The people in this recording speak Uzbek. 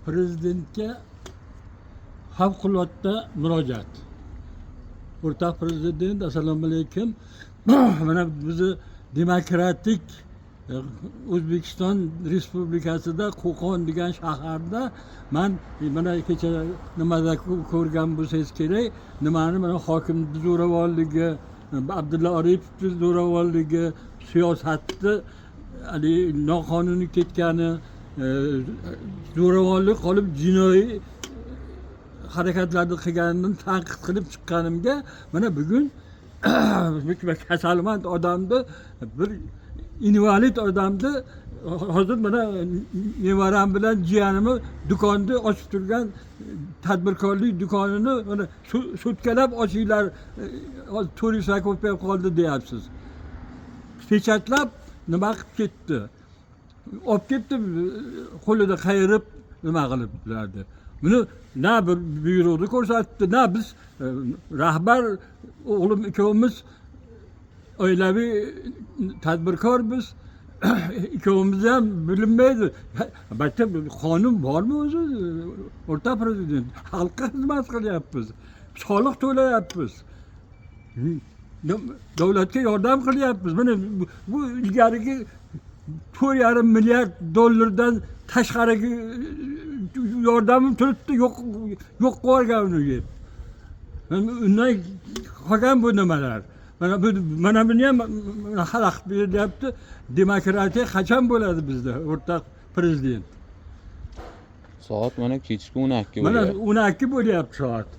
prezidentga favqulodda murojaat. O'rtoq prezident, assalomu alaykum. Mana bizni demokratik O'zbekiston Respublikasida Qo'qon degan shaharda mana kecha nimada ko'rgan bo'lsangiz kerak, nimani mana hokim zo'ravonligi, Abdulla Aripov zo'ravonligi, siyosatni noqonuniy ketgani, zo'ravonlik qolib jinoiy harakatlarni qilganini tanqid qilib chiqqanimga mana bugun kasalmand odamni, bir invalid odamni hozir mana nevaram bilan jiyanimni do'konni ochib turgan tadbirkorlik do'konini mana sutkalab ochinglar, 400 ko'payib qoldi deyapsiz. Pechatlab nima qilib ketdi? Olib ketdi, qo'lida qayirib nima qiliblardi. Buni na bir buyruqni ko'rsatdi, na biz rahbar o'g'lim ikkovimiz oilaviy tadbirkormiz. İkkovimiz ham bilinmaydi. Albatta qonun bormi o'zi? O'rta prezident, xalqqa xizmat qilyapmiz. Soliq to'layapmiz. Davlatga yordam qilyapmiz. Mana bu ilgarigi 4,5 milliard dollardan tashqarigi yordamim turibdi, yo'q qo'ygan uni. Undan qolgan bu nimalar? Mana buni ham xalq beryapti. Demokratiya qachon bo'ladi bizda, o'rtoq prezident? Soat mana kechki 12 Mana bo'lyapti. 12 bo'lyapti soat.